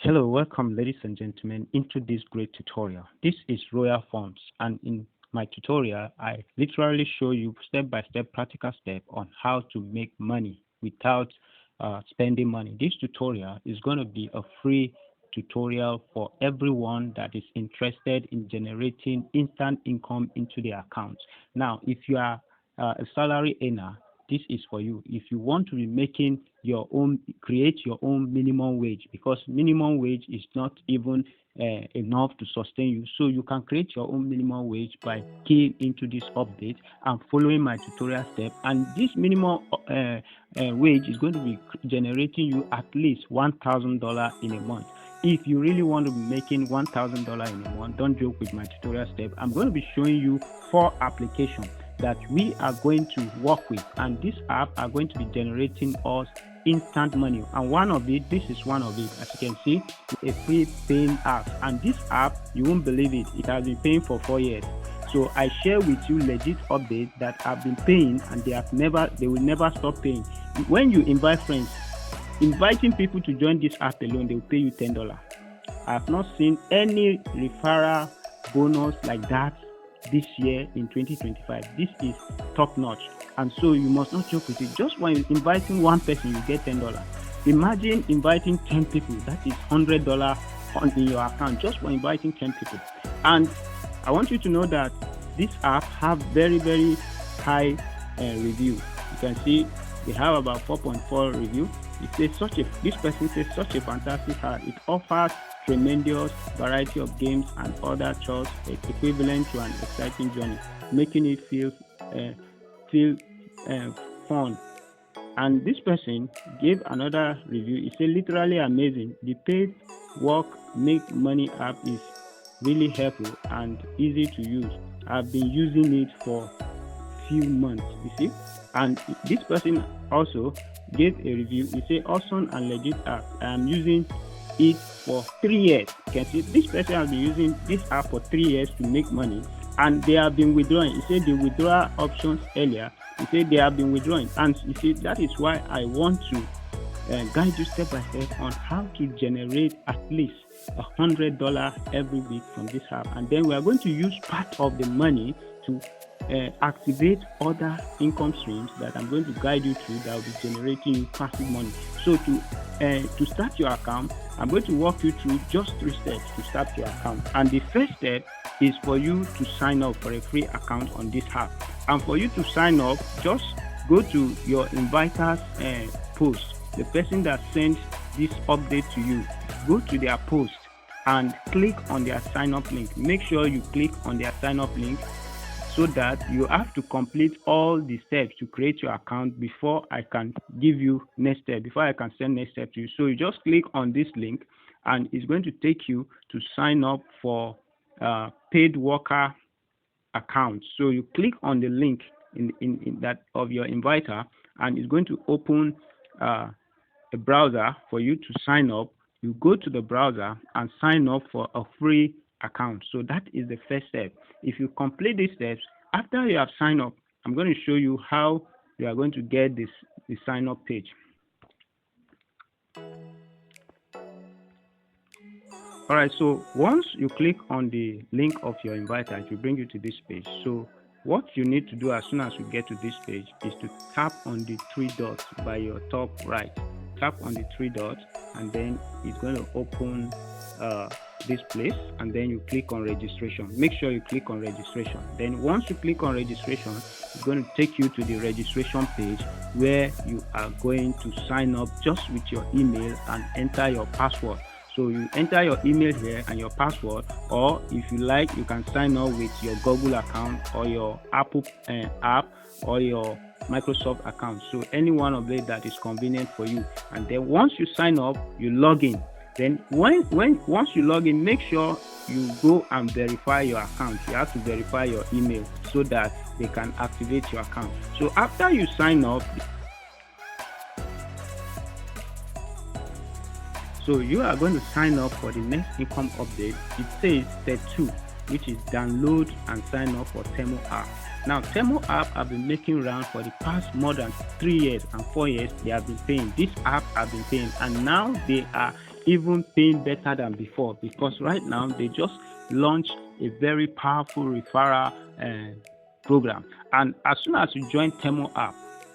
Hello, welcome ladies and gentlemen into this great tutorial. This is Royal Forms, and in my tutorial I literally show you step-by-step practical step on how to make money without spending money. This tutorial is going to be a free tutorial for everyone that is interested in generating instant income into their accounts. Now, if you are a salary earner, this is for you. If you want to be making your own, create your own minimum wage, because minimum wage is not even enough to sustain you. So you can create your own minimum wage by keying into this update and following my tutorial step. And this minimum wage is going to be generating you at least $1,000 in a month. If you really want to be making $1,000 in a month, don't joke with my tutorial step. I'm going to be showing you 4 applications that we are going to work with, and this app are going to be generating us instant money. And one of it, this is one of it, as you can see, a free paying app. And this app, you won't believe it, it has been paying for 4 years. So I share with you legit updates that have been paying, and they will never stop paying. When you invite friends, inviting people to join this app alone, they will pay you $10. I have not seen any referral bonus like that this year in 2025. This is top notch, and so you must not joke with it. Just when inviting one person, you get $10. Imagine inviting 10 people, that is $100 in your account just for inviting 10 people. And I want you to know that this app have very high review. You can see they have about 4.4 review. It says this person says such a fantastic app. It offers tremendous variety of games and other chores equivalent to an exciting journey, making it feel fun. And this person gave another review. It said literally amazing. The paid work make money app is really helpful and easy to use. I've been using it for few months, you see. And this person also gave a review. He said awesome and legit app. I am using it for 3 years. You can see this person has been using this app for 3 years to make money, and they have been withdrawing. He said the withdrawal options earlier. He said they have been withdrawing, and you see that is why I want to guide you step by step on how to generate at least $100 every week from this app. And then we are going to use part of the money to activate other income streams that I'm going to guide you through that will be generating you passive money. So to start your account, I'm going to walk you through just 3 steps to start your account. And the first step is for you to sign up for a free account on this app. And for you to sign up, just go to your inviter's post, the person that sent this update to you. Go to their post and click on their sign up link. Make sure you click on their sign up link, so that you have to complete all the steps to create your account before I can give you next step, before I can send next step to you. So you just click on this link, and it's going to take you to sign up for paid worker account. So you click on the link in that of your inviter, and it's going to open a browser for you to sign up. You go to the browser and sign up for a free account. So that is the first step. If you complete these steps, after you have signed up, I'm going to show you how you are going to get the sign up page. All right, so once you click on the link of your inviter, it will bring you to this page. So what you need to do as soon as you get to this page is to tap on the 3 dots by your top right. Tap on the 3 dots, and then it's going to open this place, and then you click on registration. Make sure you click on registration. Then once you click on registration, it's going to take you to the registration page where you are going to sign up just with your email and enter your password. So you enter your email here and your password, or if you like, you can sign up with your Google account or your Apple app or your Microsoft account. So any one of them that is convenient for you. And then once you sign up, you log in. Then once you log in, make sure you go and verify your account. You have to verify your email so that they can activate your account. So after you sign up, so you are going to sign up for the next income update. It says step 2, which is download and sign up for Temu app. Now, Temu app have been making rounds for the past more than 3 years and 4 years. They have been paying. This app have been paying, and now they are even paying better than before, because right now they just launched a very powerful referral program. And as soon as you join Temo app,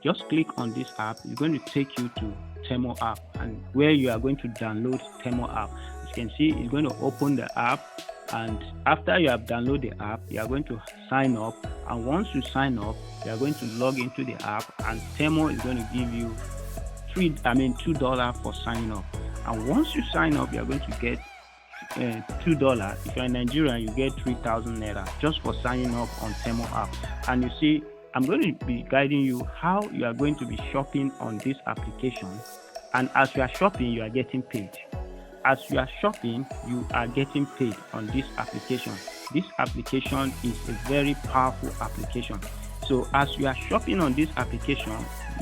just click on this app. It's going to take you to Temo app, and where you are going to download Temo app. As you can see, it's going to open the app, and after you have downloaded the app, you are going to sign up. And once you sign up, you are going to log into the app, and Temo is going to give you $2 for signing up. And once you sign up, you are going to get $2. If you're in Nigeria, you get 3,000 naira just for signing up on Temo app. And you see, I'm going to be guiding you how you are going to be shopping on this application. And as you are shopping, you are getting paid. As you are shopping, you are getting paid on this application. This application is a very powerful application. So as you are shopping on this application,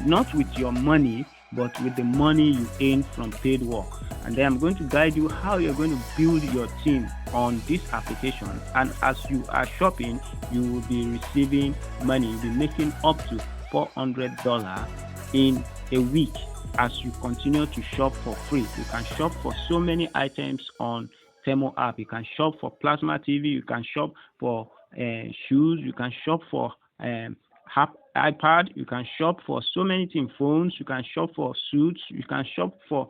not with your money, but with the money you earn from paid work. And then I'm going to guide you how you're going to build your team on this application. And as you are shopping, you will be receiving money. You'll be making up to $400 in a week as you continue to shop for free. You can shop for so many items on Temo app. You can shop for plasma TV. You can shop for shoes. You can shop for iPad. You can shop for so many things, phones. You can shop for suits. You can shop for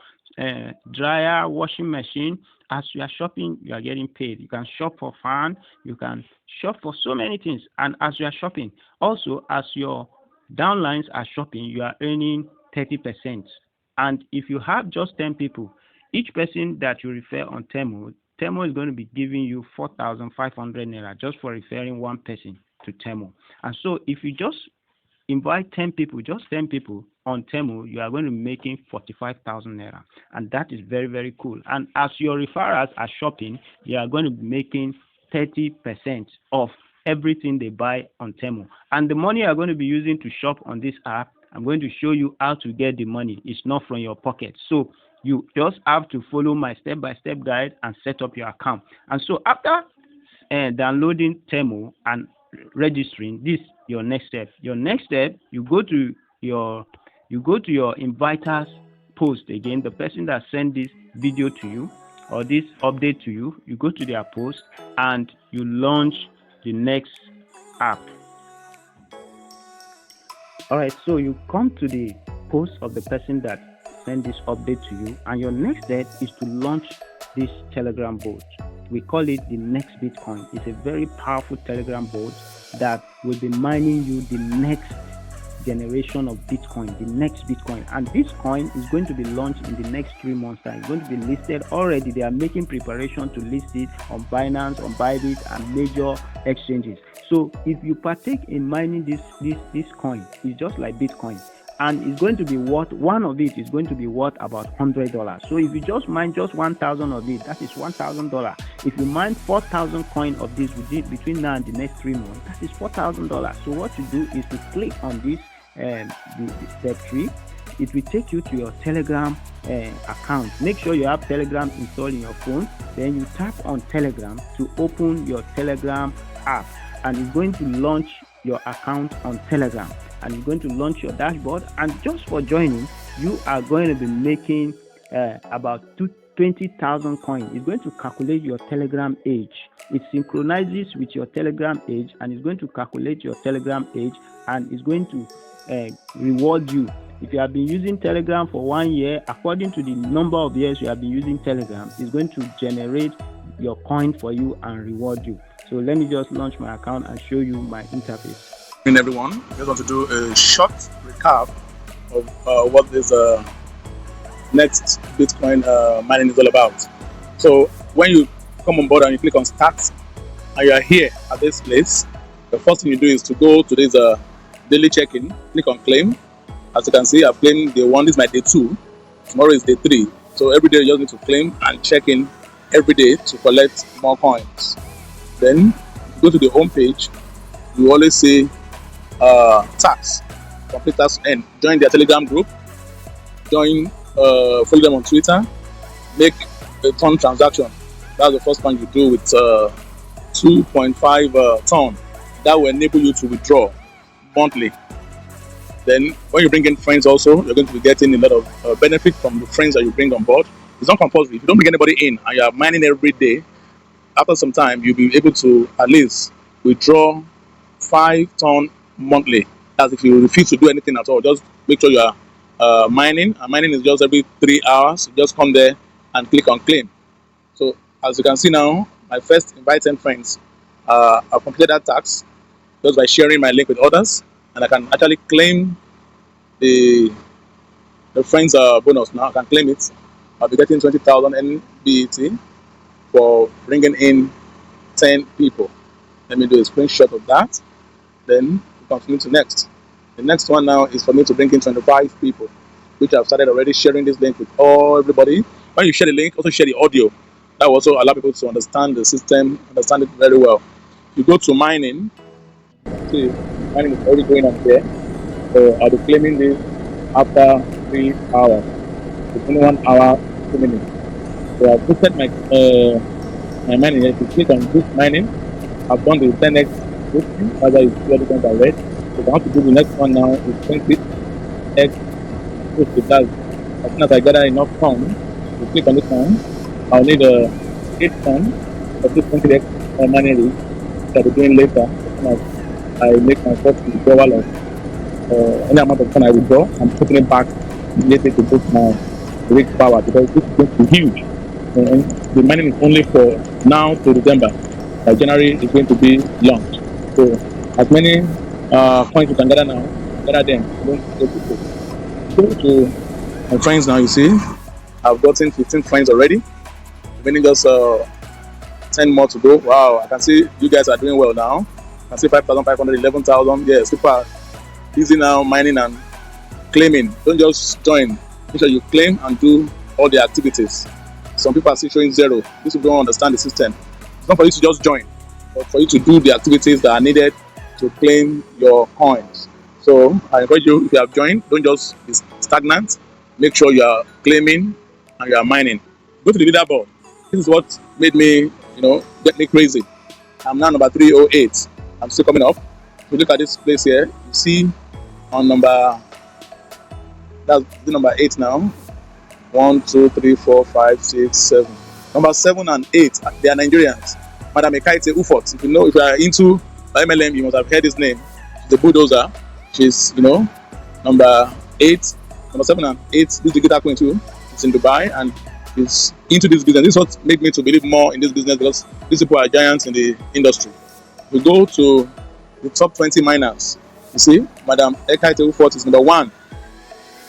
dryer, washing machine. As you are shopping, you are getting paid. You can shop for fan. You can shop for so many things. And as you are shopping, also as your downlines are shopping, you are earning 30%. And if you have just 10 people, each person that you refer on Temo is going to be giving you 4,500 naira just for referring one person to Temo. And so if you just invite 10 people, just 10 people on Temo, you are going to be making 45,000 naira. And that is very, very cool. And as your referrals are shopping, you are going to be making 30% of everything they buy on Temo. And the money you are going to be using to shop on this app, I'm going to show you how to get the money. It's not from your pocket. So you just have to follow my step-by-step guide and set up your account. And so after downloading Temo and registering, this your next step. Your next step, you go to your inviters post again, the person that sent this video to you or this update to you. You go to their post and you launch the next app. All right, so you come to the post of the person that sent this update to you, and your next step is to launch this Telegram bot. We call it the next Bitcoin. It's a very powerful Telegram bot that will be mining you the next generation of Bitcoin, the next Bitcoin. And this coin is going to be launched in the next 3 months time. It's going to be listed already. They are making preparation to list it on Binance, on Bybit, and major exchanges. So if you partake in mining this coin, it's just like Bitcoin. And it's going to be worth, one of it is going to be worth about $100. So if you just mine just 1,000 of it, that is $1,000. If you mine 4,000 coin of this between now and the next 3 months, that is $4,000. So what you do is to click on this step 3. It will take you to your Telegram account. Make sure you have Telegram installed in your phone. Then you tap on Telegram to open your Telegram app, and it's going to launch your account on Telegram. And you're going to launch your dashboard, and just for joining, you are going to be making about 20,000 coins. It's going to calculate your Telegram age. It synchronizes with your Telegram age, and it's going to calculate your Telegram age, and it's going to reward you. If you have been using Telegram for 1 year, according to the number of years you have been using Telegram, it's going to generate your coin for you and reward you. So let me just launch my account and show you my interface. Everyone, I just want to do a short recap of what this next Bitcoin mining is all about. So when you come on board and you click on start and you are here at this place, the first thing you do is to go to this daily check-in, click on claim. As you can see, I've claimed day 1, this is my day 2, tomorrow is day 3. So every day you just need to claim and check in every day to collect more coins. Then go to the home page, you always see tax, complete tax, and join their Telegram group, follow them on Twitter, make a ton transaction. That's the first one you do with 2.5 ton. That will enable you to withdraw monthly. Then when you bring in friends also, you're going to be getting a lot of benefit from the friends that you bring on board. It's not compulsory. If you don't bring anybody in and you are mining every day, after some time you'll be able to at least withdraw 5 ton monthly. As if you refuse to do anything at all, just make sure you are mining. And mining is just every 3 hours. You just come there and click on claim. So as you can see now, my first invite 10 friends. I've completed that task just by sharing my link with others, and I can actually claim the friends bonus now. I can claim it. I'll be getting 20,000 NBT for bringing in 10 people. Let me do a screenshot of that. Then we continue to next. The next one now is for me to bring in 25 people, which I've started already sharing this link with everybody. When you share the link, also share the audio. That will also allow people to understand the system, understand it very well. You go to mining, you can see mining is already going on there. So I'll be claiming this after 3 hours. It's only 1 hour, 2 minutes. So I've boosted my mining. If you click on boost mining, I've done the 10x boosting. That's why you see everything I read. So I want to do the next one now is 20x boost. That's as soon as I gather enough funds, you click on this one. I'll need 8 funds of this 20x mining rig, which I'll be doing later. As soon as I make my first withdrawal of any amount of fund I withdraw, I'm putting it back immediately to boost my rig power, because this is going to be huge. And the mining is only for now to December. By January is going to be launched. So as many coins you can gather now, gather them. Go to my friends now. You see, I've gotten 15 friends already. Remaining just 10 more to go. Wow, I can see you guys are doing well now. I can see 5,500, 11,000. Yes, people are busy now mining and claiming. Don't just join. Make sure you claim and do all the activities. Some people are still showing zero. These people don't understand the system. It's not for you to just join, but for you to do the activities that are needed to claim your coins. So I encourage you, if you have joined, don't just be stagnant. Make sure you are claiming and you are mining. Go to the leaderboard. This is what made me, get me crazy. I'm now number 308. I'm still coming up. If you look at this place here, you see on that's the number 8 now. 1, 2, 3, 4, 5, 6, 7. Number 7 and 8, they are Nigerians. Madam Ekaite Ufot. If you are into MLM, you must have heard his name. She's a bulldozer. She's, number 8, number 7 and 8. This is the guitar queen too. It's in Dubai and she's into this business. This is what made me to believe more in this business, because these people are giants in the industry. We go to the top 20 miners. You see, Madam Ekaite Ufot is number 1,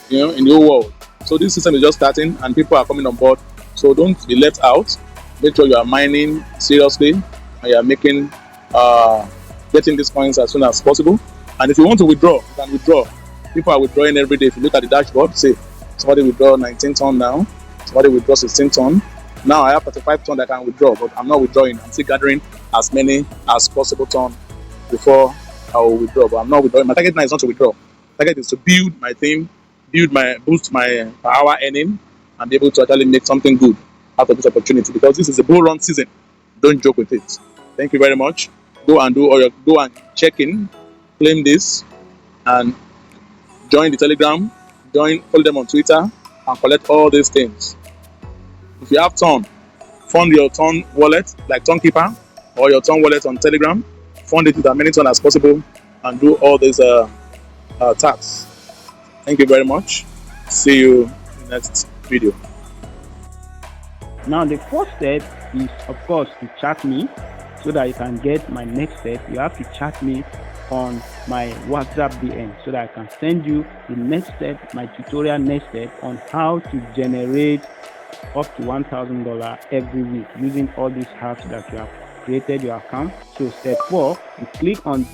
in the whole world. So this system is just starting and people are coming on board. So don't be left out. Make sure you are mining seriously and you are making getting these coins as soon as possible. And if you want to withdraw, you can withdraw. People are withdrawing every day. If you look at the dashboard, say somebody withdraw 19 ton now, somebody withdraw 16 ton. Now I have 35 ton that I can withdraw, but I'm not withdrawing. I'm still gathering as many as possible ton before I will withdraw. But I'm not withdrawing. My target now is not to withdraw. My target is to build my team, boost my per hour earning, and be able to actually make something good out of this opportunity, because this is a bull run season. Don't joke with it. Thank you very much. Go and check in, claim this, and join the Telegram, follow them on Twitter, and collect all these things. If you have Ton, fund your Ton wallet like Tonkeeper, or your Ton wallet on Telegram. Fund it with as many Ton as possible, and do all these tasks. Thank you very much. See you in the next video. Now the first step is, of course, to chat me so that you can get my next step. You have to chat me on my WhatsApp DM so that I can send you the next step, my tutorial next step on how to generate up to $1,000 every week using all these hacks that you have created your account. So step 4, you click on